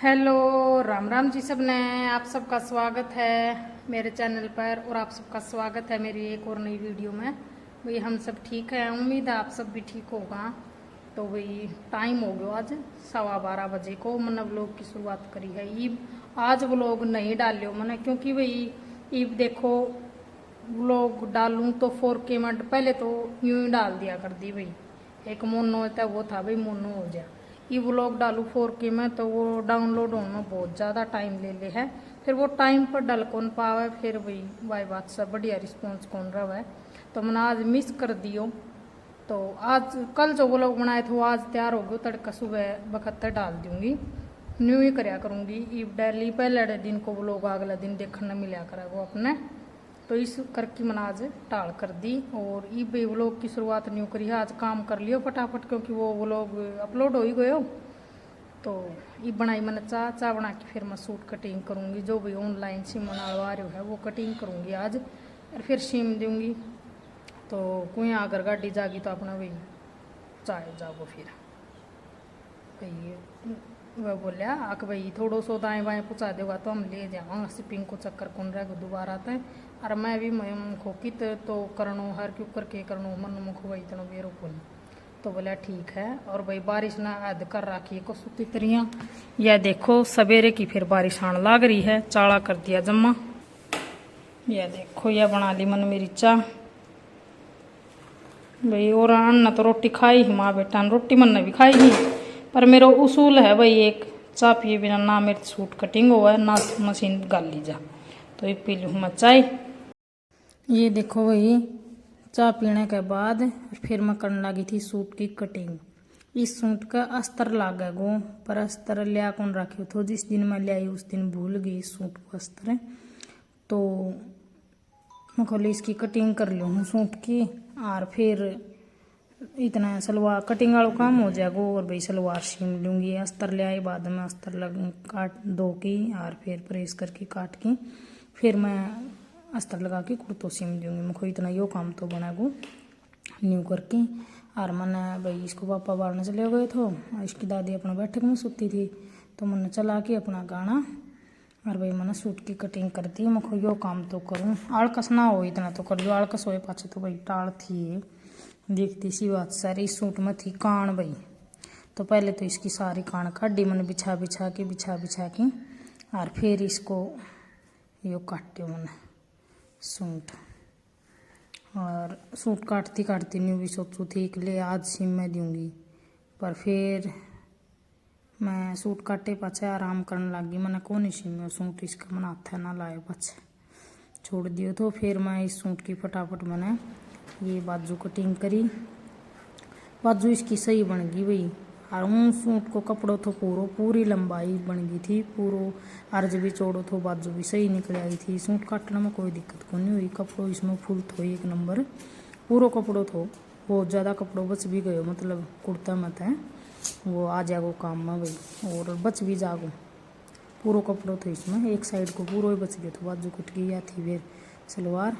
Hello, Ram Ram ji सबने। आप सबका स्वागत है मेरे चैनल पर और आप सबका स्वागत है मेरी एक और नई वीडियो में। भाई हम सब ठीक हैं, उम्मीद है आप सब भी ठीक होगा। तो भाई टाइम हो गया आज 12:15 बजे को मैंने व्लॉग की शुरुआत करी है। ईब आज व्लॉग नहीं डालियो मैंने, क्योंकि भाई ईब देखो व्लॉग डालूँ तो 4K में पहले तो यूं ही डाल दिया कर दी भाई। एक मोनो होता है वो था भाई, मोनो हो जाए। ये व्लॉग डालूँ 4K में तो वो डाउनलोड होने में बहुत ज़्यादा टाइम ले ले है। फिर वो टाइम पर डल कौन पावे, फिर वही वाई बात सब बढ़िया रिस्पॉन्स कौन रहा है। तो मैंने आज मिस कर दियो। तो आज कल जो व्लॉग बनाए थे वो आज तैयार हो गए, तड़का सुबह बखत्तर डाल दूंगी। न्यू ही करया करूँगी ईब डेली, पहले दिन को व्लॉग अगला दिन देखने मिला करेगा वो अपने। तो इस करके मैंने आज टाल कर दी और ई बे व्लॉग की शुरुआत न्यू करी है। आज काम कर लियो फटाफट, क्योंकि वो व्लॉग अपलोड हो ही गयो। तो ये बनाई मैंने चाह बना के फिर मैं सूट कटिंग करूँगी। जो भी ऑनलाइन सीम बनवा रही है वो कटिंग करूँगी आज और फिर सीम दूँगी। तो कोई अगर गाड़ी जागी तो अपना वही चाहे जाओ फिर भाई। वह बोलिया आक भाई थोड़ो सो दाएँ बाएँ पहुँचा देगा तो हम ले जाओ, शिपिंग को चक्कर कौन रहेगा दोबारा तय। और मैं भी मुखो कित तो करनो हर क्यों करके करनो मन मुखो भाई इतना बेरो को। तो बोला ठीक है। और भाई बारिश ना हद कर रखी है कसुती तरियाँ। यह देखो सवेरे की फिर बारिश आने लग रही है, चाला कर दिया जम्मा। यह देखो यह बना ली मन मेरी चाह भाई। और अन्ना तो रोटी खाई ही, माँ बेटा ने रोटी मन ने भी खाई ही। पर मेरा उसूल है भाई एक, चाय पिए बिना ना मेरे सूट कटिंग हुआ है ना मशीन गाल ली जा। तो ये पी लूँ मैं चाय। ये देखो भाई चाय पीने के बाद फिर मैं करने लगी थी सूट की कटिंग। इस सूट का अस्तर लागे गो, पर अस्तर लिया कौन रखे तो जिस दिन मैं ले आई उस दिन भूल गई सूट को अस्तर। तो मैं खोली इसकी कटिंग कर लूँ हूँ सूट की। और फिर इतना सलवार कटिंग वाला काम हो जाएगा और भाई सलवार सीम लूँगी। अस्तर ले आई बाद में अस्तर लग काट दो की और फिर प्रेस करके काट के फिर मैं अस्तर लगा के कुर्तो सीम दूँगी। मुझको इतना यो काम तो बनाएगो न्यू करके। और मैंने भाई इसको पापा बाढ़ने चले गए थे, इसकी दादी अपना बैठक में सोती थी। तो मैंने चला के अपना गाना और भाई मैंने सूट की कटिंग कर दी। मुझको यो काम तो करूँ, आलकस ना हो इतना तो कर लो। आलकस होए पाछे तो भाई टाल थी देखती सी बात सारी सूट में थी कान भाई। तो पहले तो इसकी सारी कान काटी मैंने बिछा बिछा के और फिर इसको यो काटे मैंने सूट। और सूट काटती काटती न्यू भी सोचू थी कि ले आज सीम में दूँगी, पर फिर मैं सूट काटे पाछे आराम करने लगी। मैंने कौन सी में सूट इसका मन हाथ ना लाए पाछे छोड़ दियो। तो फिर मैं इस सूट की फटाफट मैंने ये बाजू कटिंग करी। बाजू इसकी सही बन गई भाई। और उन सूट को कपड़ों तो पूरी लंबाई बन गई थी, पूरो अर्ज भी चौड़ो तो बाजू भी सही निकल आई थी। सूट काटने में कोई दिक्कत को नहीं हुई। कपड़ों इसमें फुल थो एक नंबर पूरो कपड़ों थो। बहुत ज़्यादा कपड़ों बच भी गयो, मतलब कुर्ता मत है वो आ जागो काम में भाई, और बच भी जागो पूरो कपड़ों तो इसमें एक साइड को पूरा ही बच गया। तो बाजू कट गई या थी फिर सलवार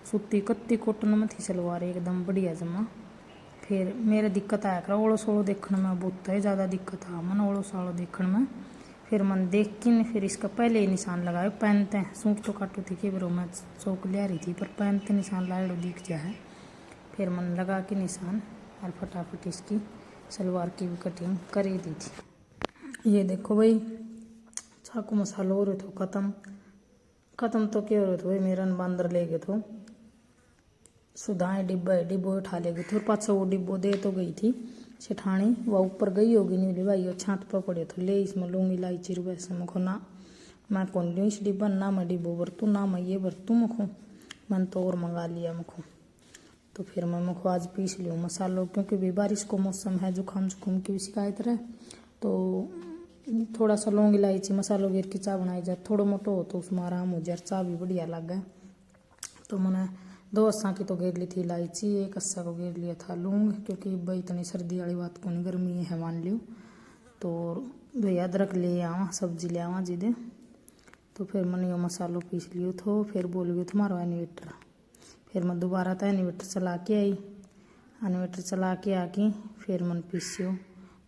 सूती कत्ती कॉटन में थी सलवार एकदम बढ़िया जमा। फिर मेरे दिक्कत आया कर ओलो सोलो देखने में, बहुत ही ज़्यादा दिक्कत आ मन ओलो सोलो देखने में। फिर मन देख के फिर इसका पहले ही निशान लगाए पहनते हैं। सूट तो काटू थी कि बरो मैं चौक ले रही थी, पर पहनते निशान लाइडो दिख गया है। फिर मन लगा के निशान और फटाफट इसकी सलवार की भी कटिंग कर ही दी थी। ये देखो भाई चाकू मसालो हो रहे थे ख़त्म तो क्या हो रहे थे भाई। मेरा बंदर ले गए थे सुधाएँ डिब्बो उठा ले गई थी और पाछा वो डिब्बो दे तो गई थी सेठानी, वह ऊपर गई होगी नहीं भाई। वो छात पर पड़े तो ले इसमें लूँगी इलायची वैसे मुखो ना मैं कौन लूँ इस डिब्बा ना मैं डिब्बो बरतूँ ना मैं ये बरतूँ मुखो। मैंने तो और मंगा लिया मुखो। तो फिर मैं मुखो आज पीस लूँ मसालों, क्योंकि भी बारिश को मौसम है, जुकाम की भी शिकायत रहे। तो थोड़ा सा लौंग इलायची मसालों गिर की चाय बनाई जाए, थोड़ा मोटो हो तो उसमें आराम हो जाए, चाय भी बढ़िया लगे। तो मैंने 2 अस्सा की तो गिर ली थी इलायची, 1 अस्सा को गिर लिया था लौंग, क्योंकि भाई इतनी सर्दी वाली बात को नहीं, गर्मी है मान लियो। तो भाई अदरक ले आवा सब्जी ले आवा जिदे। तो फिर मैंने यो मसालों पीस लियो थो। फिर बोल गयो तुम्हारा इन्वेटर। फिर मैं दोबारा तो इन्वेटर चला के आई, इन्वेटर चला के आके फिर मन पीसियो।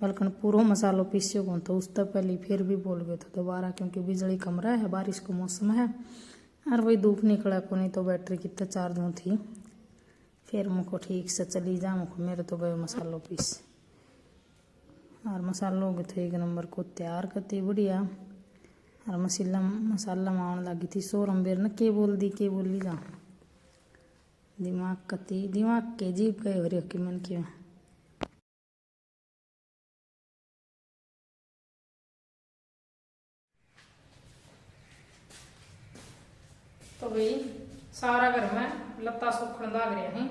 बल्कि पूरा मसालो पीसियो कौन तो उस तक पहले फिर भी बोल गए थे दोबारा, क्योंकि बिजली कमरा है, बारिश का मौसम है और वही धूप निकला को नहीं तो बैटरी कितने चार्ज में थी। फिर मुझको ठीक से चली जा, मुझको मेरे तो गए मसालो पीस और मसालों के थे एक नंबर को तैयार करती बढ़िया। और मसाला मावन लगी थी शोर अम्बेर न के बोल दी जा दिमाग के जीप गए हो रही मन की। तो भाई सारा घर में लत्ता सूखन लग रहा है,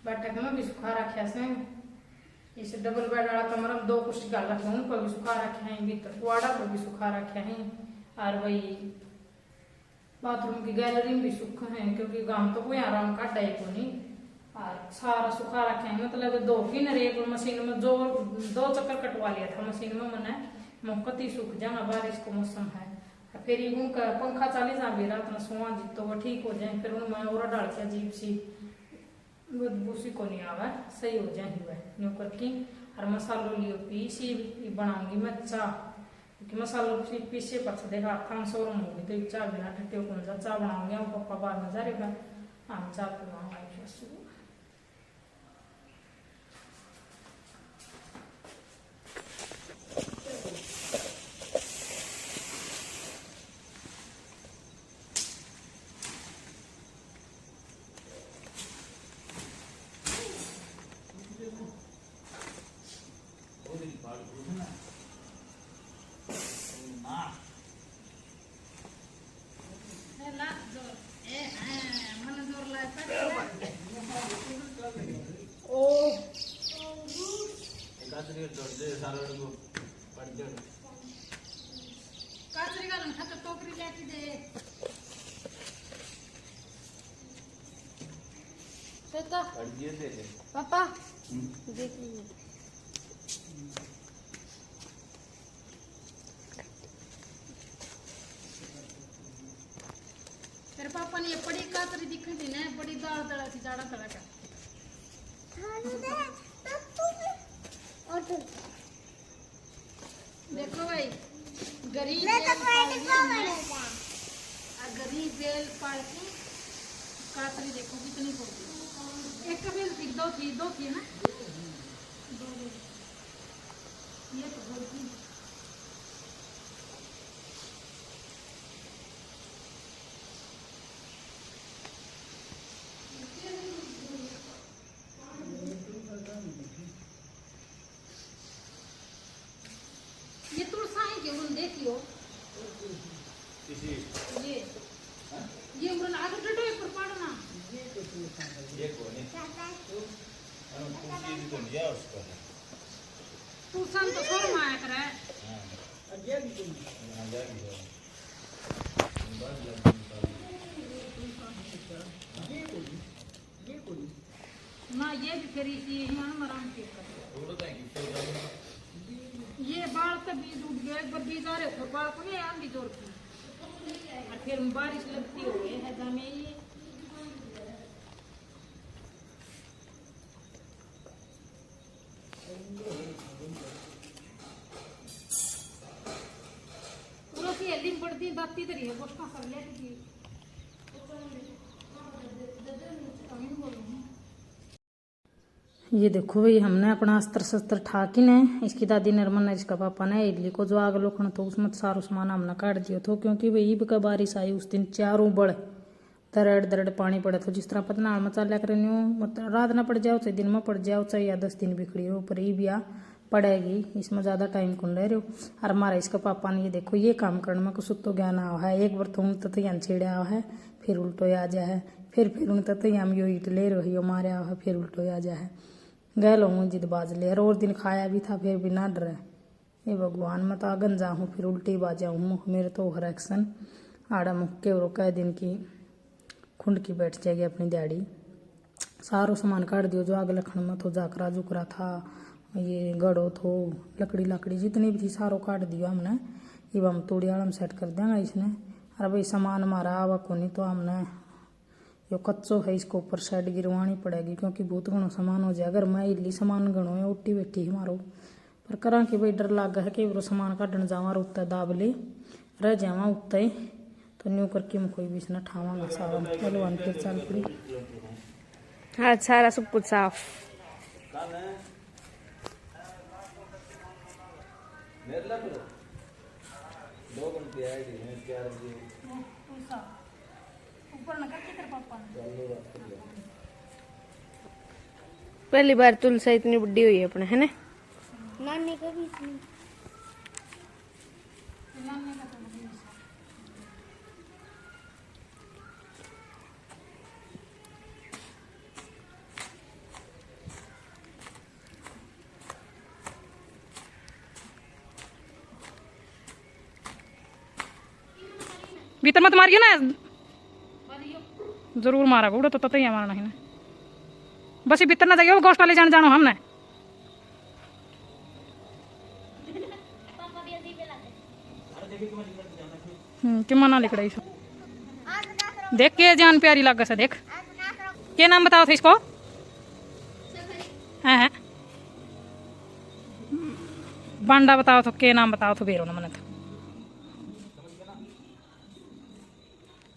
बैठक में भी सुखा रखा से इस डबल बेड वाला कमरा में 2 कुर्सी डाल रखे हैं, उनको भी सुखा रखे हैं, भीतर कुआड़ा पर भी सुखा रखे हैं और वही बाथरूम की गैलरी में भी सूखे हैं, क्योंकि गांव तो कोई आराम काटा है को नहीं और सारा सुखा रखे हैं। मतलब 2 की न एक मशीन में जो 2 चक्कर कटवा लिया था मशीन में, मैंने मुक्कती सूख जाना, बारिश का मौसम है। फिर उनका पंखा चाली जा भी रात में सोआ जी तो वो ठीक हो जाए, फिर उनमें और डाल के अजीब सी बदबूसी को नहीं आवा, सही हो जाए वह न्यू करके। और मसालो लियो पीसी बनाऊंगी मैं चाह, क्योंकि मसालो पीसे पछ देखा था शोरूम होगी तो चाह बिना टट्टे कौन सा चाह बनाऊंगी। हम पापा बाहर में जा रहे हम चाह पिवाऊंगा। पापा देख लीजिए तेरे पापा ने ये बड़ी कातरी दिखी थी ना, बड़ी दाल दड़ा थी जाड़ा तड़ा का। देखो भाई गरीब बेल पाल की कातरी देखो कितनी पड़ती है। एक बेल थी, 2 थी ना, 2 ये तो बहुत थी। ये तुलसा है क्यों देखियो ये उम्र आगे डटो एक पर पड़ना ये कौन है तो लिया उसको तुलसा तो शोर में आया करे अजय भी तुम ना ये भी फिर इसी हम आराम के ये बाल का बीज उठ गया, एक बार बीज आ रहे थे बाल को नहीं आंधी जोर की और फिर बारिश लगती हो गई है जामे ये पूरा सी हल्दी पड़ती दाती तरी है बोस्टा सब ले की ये देखो भाई हमने अपना अस्त्र शस्त्र ठाकी ने इसकी दादी नरमन ने इसका पापा ने इडली को जो आग लोखण तो उसमें सारो सामान हमने काट दियो तो, क्योंकि भाई ईब का बारिश आई उस दिन चारों बड़ दरड़ पानी पड़ा तो जिस तरह पतना मचाला कर मतलब रात ना पड़ जाओ चाहे दिन में पड़ जाओ चाहे या 10 दिन बिखड़ी हो पर ईब या पड़ेगी, इसमें ज़्यादा टाइम कौन रह रहे हो। और हमारा इसका पापा ने ये देखो ये काम करने में कुछ तो ज्ञान आवा है, एक बार तो उन तक यहाँ छेड़ा हुआ है फिर उल्टो आ जा है, फिर उन तक हम यो ईट ले रही हो मारे हुआ है फिर उल्टो आ जा है। गए लोगों जिद बाज ले और दिन खाया भी था फिर भी ना डरे। ये भगवान मैं तो गंजा हूँ फिर उल्टी बाजा हूँ मुख मेरे तो हर एक्शन आड़ा मुख के और कह दिन की खुंड की बैठ जाएगी अपनी दिहाड़ी। सारो सामान काट दियो जो आग लखन में तो जाकरा जुकरा था ये गड़ो थो लकड़ी जितनी भी थी सारो काट दियो हमने। ये हम तोड़ी आड़ा में सेट कर देंगे इसने। अरे भाई सामान हमारा आवा को नहीं तो हमने यो कच्चो है इसको ऊपर साइड गिरवानी पड़ेगी, क्योंकि बहुत घणो सामान हो जाए। अगर मैं इडली सामान घणो है उट्टी बैठी हमारो पर करा कि भाई डर लाग है कि सामान काटन जावा उत्ते दाब ले रह जावा उत्ते तो न्यू करके मैं कोई बीच ना ठावांगा सारा हलवान फिर चल पड़ी। हाँ सारा सब कुछ साफ। पहली बार तुलसा इतनी बड़ी हुई है अपने, है ना? नानी का भी इतनी। भीतर मत मारियो ना, जरूर मारा उड़ा तो तत ही मारना है ना, बस ये भीतर ना जाइए गोश्त वाले जान जानो हमने। कि मना लिख रही देख के जान प्यारी लग से देख। क्या नाम बताओ थे इसको? है बांडा बताओ तो के नाम बताओ तो बेरो ना मन तो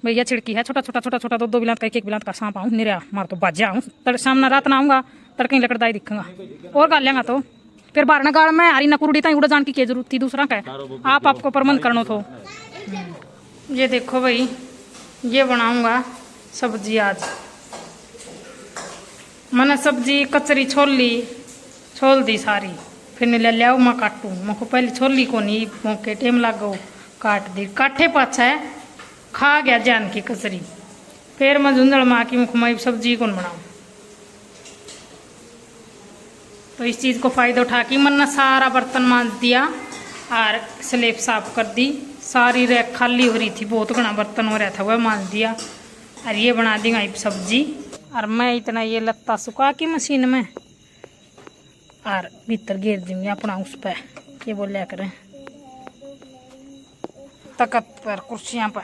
भैया छिड़की है छोटा छोटा छोटा छोटा दो बिलात का एक बिलात का सांप आऊँ निरा मार तो बाजा आऊँ सामना रात ना आऊँगा तड़के लकड़दाई दिखूंगा और गाल लेंगा तो फिर बारना गाड़ में हरी न कुरुड़ी ताई उड़ा जान की क्या जरूरत थी दूसरा का आप आपको प्रबंध करना तो। ये देखो भाई ये बनाऊंगा सब्जी आज। मैंने सब्जी कचरी छोल दी सारी फिर ले लिया मैं काटू मैं को पहले छोली को नहीं मौके टेम लग गो काट दी काठे पाछा है खा गया जान की कचरी फिर मैं झुंझड़ में आकी मुख मैं सब्जी कौन बनाऊँ। तो इस चीज़ को फ़ायदा उठा के मैंने सारा बर्तन मांज दिया और स्लेब साफ कर दी सारी रैक खाली हो रही थी बहुत घना बर्तन हो रहा था वह मांज दिया और ये बना दी गई सब्जी। और मैं इतना ये लत्ता सुखा की मशीन में और भीतर घेर दूंगी अपना उस पर ये बोलिया करें तकत पर कुर्सियाँ पर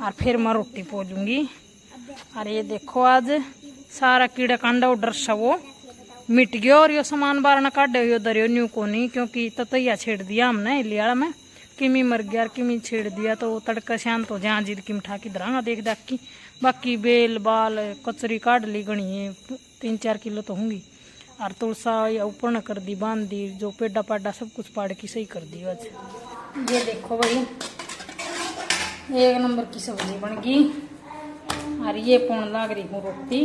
और फिर मैं रोटी पोजूंगी। और ये देखो आज सारा कीड़ा कांडा उधर सा वो मिट गया और ये सामान बाहर न काटे हुए दरियो न्यू को नहीं क्योंकि ततैया छेड़ दिया हमने लियाड़ा में किमी मर गया और किमी छेड़ दिया तो तड़का शांत हो जहाँ जीत की मिठा की दरांगा देख देख की बाकी बेल बाल कचरी काट ली गणी है 3-4 किलो तो होंगी। और तुलसा या ऊपर न कर दी बांध दी जो पेडा पाडा सब कुछ पाड़ की सही कर दी आज। ये देखो भाई 1 नंबर की सब्जी बन गई और ये पौन लाग रही हूँ रोटी।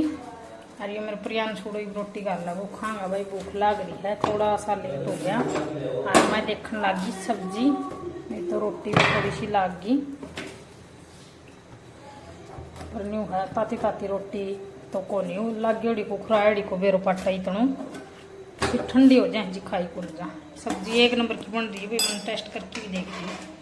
और ये मेरे प्रियान छोड़ो रोटी कर ला वो खाऊंगा भाई भूख लाग रही है थोड़ा सा लेट हो गया और मैं देखने लगी सब्जी नहीं तो रोटी भी थोड़ी सी लाग गई पर न्यू है ताती ताती रोटी तो को न्यू लाग गई को खुराड़ी को बेरो पाटा इतनो फिर ठंडी हो जाए जी खाई को जा। सब्जी 1 नंबर की बन रही है भाई मैंने टेस्ट करके भी देख ली।